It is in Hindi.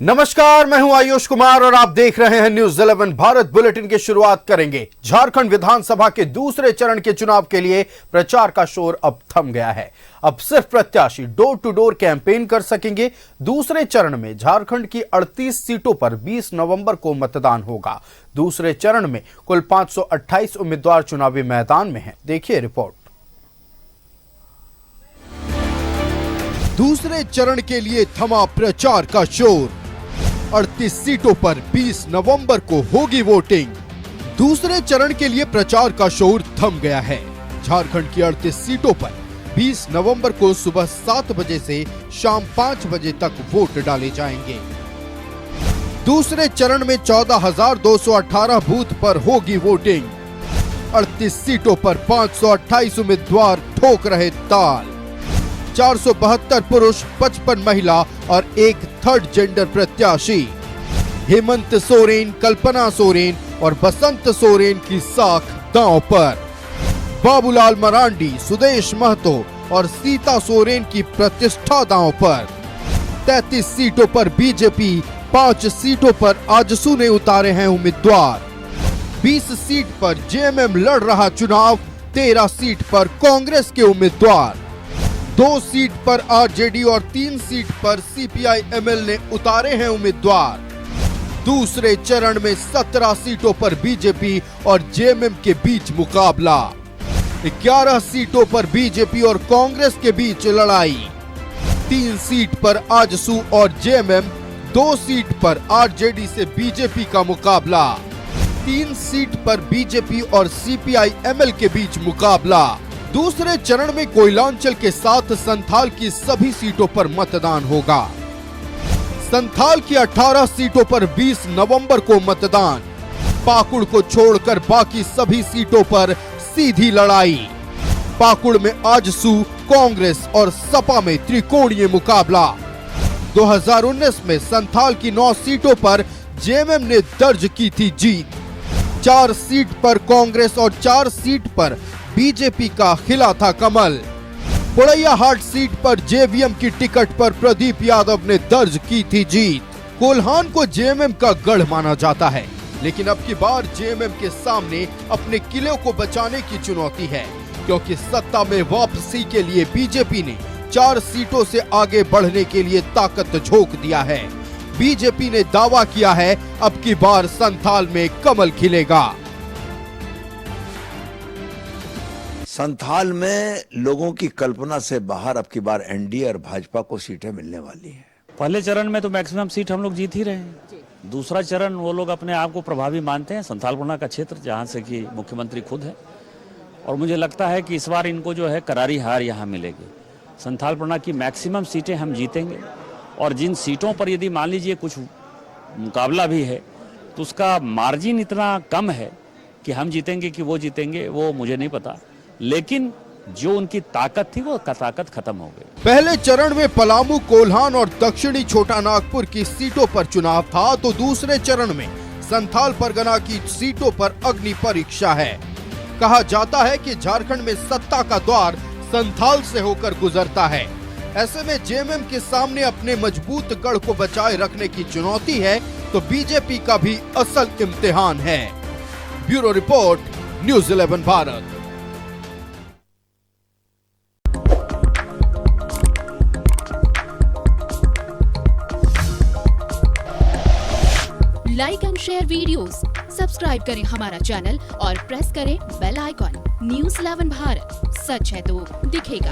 नमस्कार, मैं हूं आयुष कुमार और आप देख रहे हैं न्यूज 11 भारत बुलेटिन की शुरुआत करेंगे। झारखंड विधानसभा के दूसरे चरण के चुनाव के लिए प्रचार का शोर अब थम गया है। अब सिर्फ प्रत्याशी डोर टू डोर कैंपेन कर सकेंगे। दूसरे चरण में झारखंड की 38 सीटों पर 20 नवंबर को मतदान होगा। दूसरे चरण में कुल 528 उम्मीदवार चुनावी मैदान में हैं। देखिए रिपोर्ट। दूसरे चरण के लिए थमा प्रचार का शोर। 38 सीटों पर 20 नवंबर को होगी वोटिंग। दूसरे चरण के लिए प्रचार का शोर थम गया है। झारखंड की 38 सीटों पर 20 नवंबर को सुबह 7 बजे से शाम 5 बजे तक वोट डाले जाएंगे। दूसरे चरण में 14,218 बूथ पर होगी वोटिंग। 38 सीटों पर 528 उम्मीदवार ठोक रहे ताल। 472 पुरुष, 55 महिला और एक थर्ड जेंडर प्रत्याशी। हेमंत सोरेन, कल्पना सोरेन और बसंत सोरेन की साख दांव पर। बाबूलाल मरांडी, सुदेश महतो और सीता सोरेन की प्रतिष्ठा दांव पर। 33 सीटों पर बीजेपी, 5 सीटों पर आजसू ने उतारे हैं उम्मीदवार। 20 सीट पर जेएमएम लड़ रहा चुनाव। 13 सीट पर कांग्रेस के उम्मीदवार। 2 सीट पर आरजेडी और 3 सीट पर सीपीआई-एमएल ने उतारे हैं उम्मीदवार। दूसरे चरण में 17 सीटों पर बीजेपी और जेएमएम के बीच मुकाबला। 11 सीटों पर बीजेपी और कांग्रेस के बीच लड़ाई। 3 सीट पर आजसू और जेएमएम, 2 सीट पर आरजेडी से बीजेपी का मुकाबला। 3 सीट पर बीजेपी और सीपीआई-एमएल के बीच मुकाबला। दूसरे चरण में कोयलांचल के साथ संथाल की सभी सीटों पर मतदान होगा। संथाल की 18 सीटों पर 20 नवंबर को मतदान। पाकुड़ को छोड़कर बाकी सभी सीटों पर सीधी लड़ाई। पाकुड़ में आजसू, कांग्रेस और सपा में त्रिकोणीय मुकाबला। 2019 में संथाल की 9 सीटों पर जेएमएम ने दर्ज की थी जीत। 4 सीट पर कांग्रेस और 4 सीट पर बीजेपी का खिला था कमल। पोड़ैयाहाट सीट पर जेवीएम की टिकट पर प्रदीप यादव ने दर्ज की थी जीत। कोल्हान को जेएमएम का गढ़ माना जाता है, लेकिन अब की बार जेएमएम के सामने अपने किले को बचाने की चुनौती है, क्योंकि सत्ता में वापसी के लिए बीजेपी ने 4 सीटों से आगे बढ़ने के लिए ताकत झोंक दिया है। बीजेपी ने दावा किया है अब की बार संथाल में कमल खिलेगा। संथाल में लोगों की कल्पना से बाहर अब की बार एनडीए और भाजपा को सीटें मिलने वाली हैं। पहले चरण में तो मैक्सिमम सीट हम लोग जीत ही रहे हैं। दूसरा चरण वो लोग अपने आप को प्रभावी मानते हैं। संथालपुरना का क्षेत्र जहाँ से कि मुख्यमंत्री खुद है, और मुझे लगता है कि इस बार इनको जो है करारी हार यहाँ मिलेगी। संथालपुरना की मैक्सिमम सीटें हम जीतेंगे, और जिन सीटों पर यदि मान लीजिए कुछ मुकाबला भी है तो उसका मार्जिन इतना कम है कि हम जीतेंगे कि वो जीतेंगे वो मुझे नहीं पता, लेकिन जो उनकी ताकत थी वो ताकत खत्म हो गई। पहले चरण में पलामू, कोल्हान और दक्षिणी छोटा नागपुर की सीटों पर चुनाव था, तो दूसरे चरण में संथाल परगना की सीटों पर अग्नि परीक्षा है। कहा जाता है कि झारखंड में सत्ता का द्वार संथाल से होकर गुजरता है। ऐसे में जेएमएम के सामने अपने मजबूत गढ़ को बचाए रखने की चुनौती है, तो बीजेपी का भी असल इम्तिहान है। Bureau report, news 11 Bharat. Like and share videos, subscribe करें हमारा चैनल और प्रेस करें बेल आइकॉन। न्यूज 11 भारत, सच है तो दिखेगा।